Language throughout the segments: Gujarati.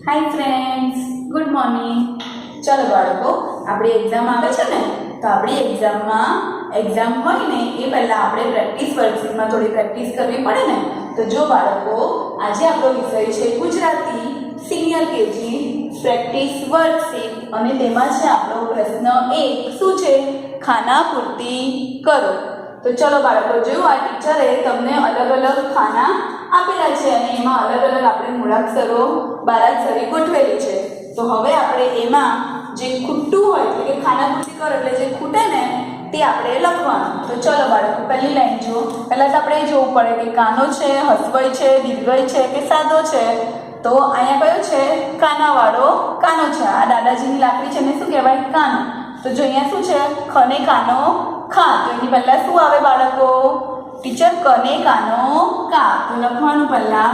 Hi friends, good morning. ચલો બાળકો, આપણી એક્ઝામ આવે છે ને, તો આપણી એક્ઝામ હોય ને એ પહેલાં આપણે પ્રેક્ટિસ વર્કશીટમાં થોડી પ્રેક્ટિસ કરવી પડે ને. તો જો બાળકો, આજે આપણો વિષય છે Gujarati senior KG practice worksheet અને તેમાં છે આપણો પ્રશ્ન 1 શું છે? ખાના પૂર્તિ કરો. તો ચલો બાળકો, જોયું આ ટીચરે તમને અલગ અલગ ખાના આપેલા છે અને એમાં અલગ અલગ આપણે મૂળાક્ષરો બારાક્ષરી ગોઠવેલી છે. તો હવે આપણે એમાં જે ખૂટતું હોય એટલે કે ખાના પૂર્તિ કરો એટલે જે ખૂટે ને તે આપણે લખવાનું. તો ચલો બાળકો, પહેલી લાઈન જુઓ. પહેલાં તો આપણે એ જોવું પડે કે કાનો છે, હસવઈ છે, દીર્ઘઈ છે કે સાદો છે. તો અહીંયા કયો છે? કાનાવાળો કાનો છે. આ દાદાજીની લાકડી છે ને શું કહેવાય? કાનો. તો જો અહીંયા શું છે? ખને કાનો ખા. તો એની પહેલાં શું આવે બાળકો? ટીચર કને કાનો કા. તો લખવાનું પહેલાં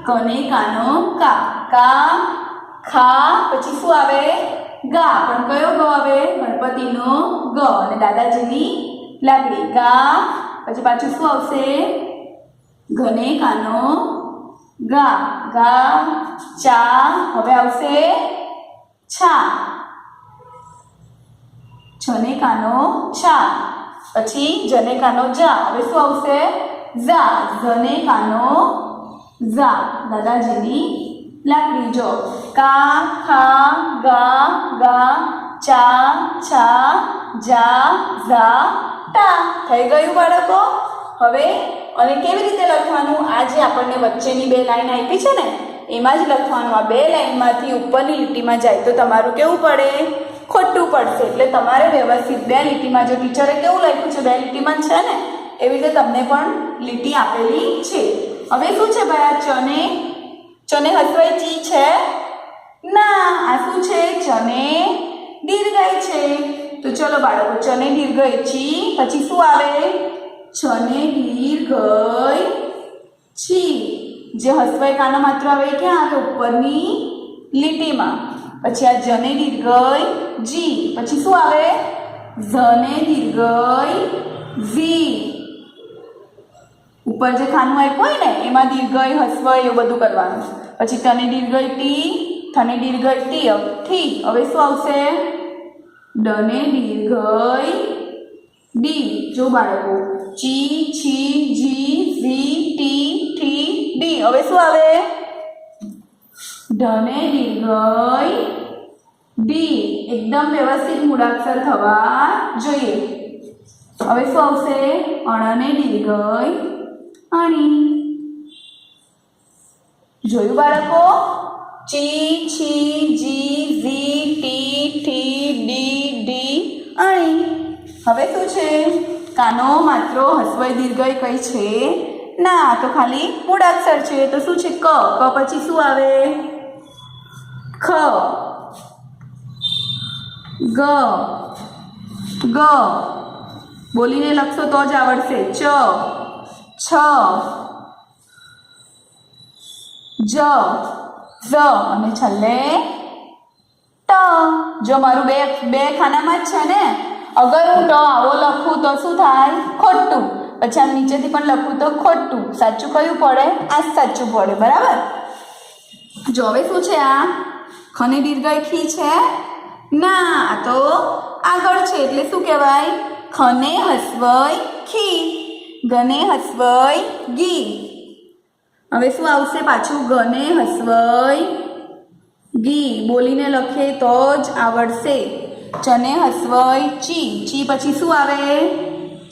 કને કાનો કા. કા ખા પછી શું આવે? ગા. પણ કયો ગ આવે? ગણપતિનો ગ. અને દાદાજીની લાકડી ગા. પછી પાછું શું આવશે? ઘને કાનો ગા. ગા ચા. હવે આવશે છા. છને કાનો છા. પછી જને કાનો જા. હવે શું આવશે? ઝા. ઝને કાનો ઝા. દાદાજીની લાકડી. જો કા ખા ગા ગા ચા છા જા ઝા ટા. થઈ ગયું બાળકો? હવે અને કેવી રીતે લખવાનું? આ જે આપણને વચ્ચેની બે લાઈન આપી છે ને એમાં જ લખવાનું. આ બે લાઈનમાંથી ઉપરની લીટીમાં જાય તો તમારું કેવું પડે? ખોટું પડશે. એટલે તમારે વ્યવસ્થિત બે લીટીમાં, જો ટીચરે કેવું લખ્યું છે બે લીટીમાં છે ને એવી રીતે તમને પણ લીટી આપેલી છે. હવે શું છે ભાઈ? ચને હસવાઈ ચી છે ના. આ શું છે? ચને દીર્ઘઈ છે. તો ચલો બાળકો, ચને દીર્ઘઈ ચી. પછી શું આવે? છને દીર્ઘઈ છી. જે હસવાઈ કાનો માત્ર આવે ક્યાં આવે? ઉપરની લીટીમાં. પછી આ જને દીર્ઘઈ જી. પછી શું આવે? ઝને દીર્ઘઈ ઝી. ઉપર જે ખાનું આપ્યું હોય ને એમાં દીર્ઘઈ હસવઈ એવું બધું કરવાનું. પછી તને દીર્ઘઈ ટી, થને દીર્ઘઈ ટી ઠી. હવે શું આવશે? ડને દીર્ઘઈ ડી. જો બાળકો, ચી છી જી ઝી ટી ઠી ડી. હવે શું આવે? ઢને દીર્ઘઈ ડી. એકદમ વ્યવસ્થિત મૂળાક્ષર થવા જોઈએ. હવે શું આવશે? અણને દીર્ઘઈ અણી. જોયું બાળકો? ચી છી જી ઝી ટી ઠી ડી ડી અણી. હવે શું છે? કાનો માત્ર હસવઈ દીર્ઘઈ કઈ છે ના. તો ખાલી મૂળાક્ષર છે. તો શું છે? ક. ક પછી શું આવે? ખ ગ ગ. બોલીને લખશો તો જ આવડશે. ચ છ જ ઝ અને છેલ્લે ટ. જો મારું બે ખાનામાં જ છે ને, અગર હું ટ આવો લખું તો શું થાય? ખોટું. પછી આમ નીચેથી પણ લખું તો ખોટું. સાચું કયું પડે? આ જ સાચું પડે. બરાબર? જો હવે શું છે? આ ખને દીર્ઘઈ ખી છે ના. આ તો આગળ છે એટલે શું કહેવાય? ખને હસવઈ ખી. ગને હસવઈ ગી. હવે શું આવશે પાછું? ગને હસવઈ ગી. બોલીને લખે તો જ આવડશે. ચને હસવઈ ચી. ચી પછી શું આવે?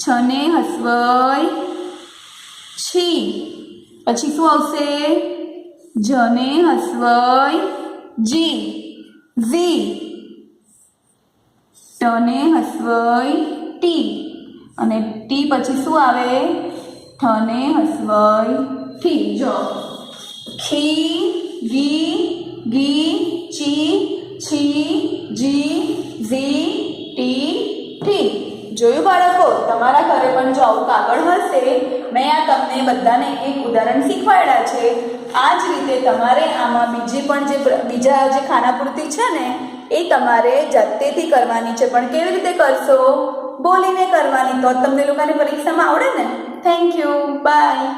છને હસવઈ છી. પછી શું આવશે? જને હસવઈ જી ઝી. ટને હસવઈ ટી. અને ટી પછી શું આવે? ઠને હસવઈ ઠી. જો ખી ગી ગી ચી છી જી ઝી ટી ઠી. જોયું બાળકો? તમારા ઘરે પણ જો આવું કાગળ હશે, મેં આ તમને બધાને એક ઉદાહરણ શીખવાડ્યા છે. આ જ રીતે તમારે આમાં બીજા જે ખાનાપૂર્તિ છે ને એ તમારે જાતેથી કરવાની છે. પણ કેવી રીતે કરશો? બોલીને કરવાની. તો તમને લોકોને પરીક્ષામાં આવડે ને. Thank you. બાય.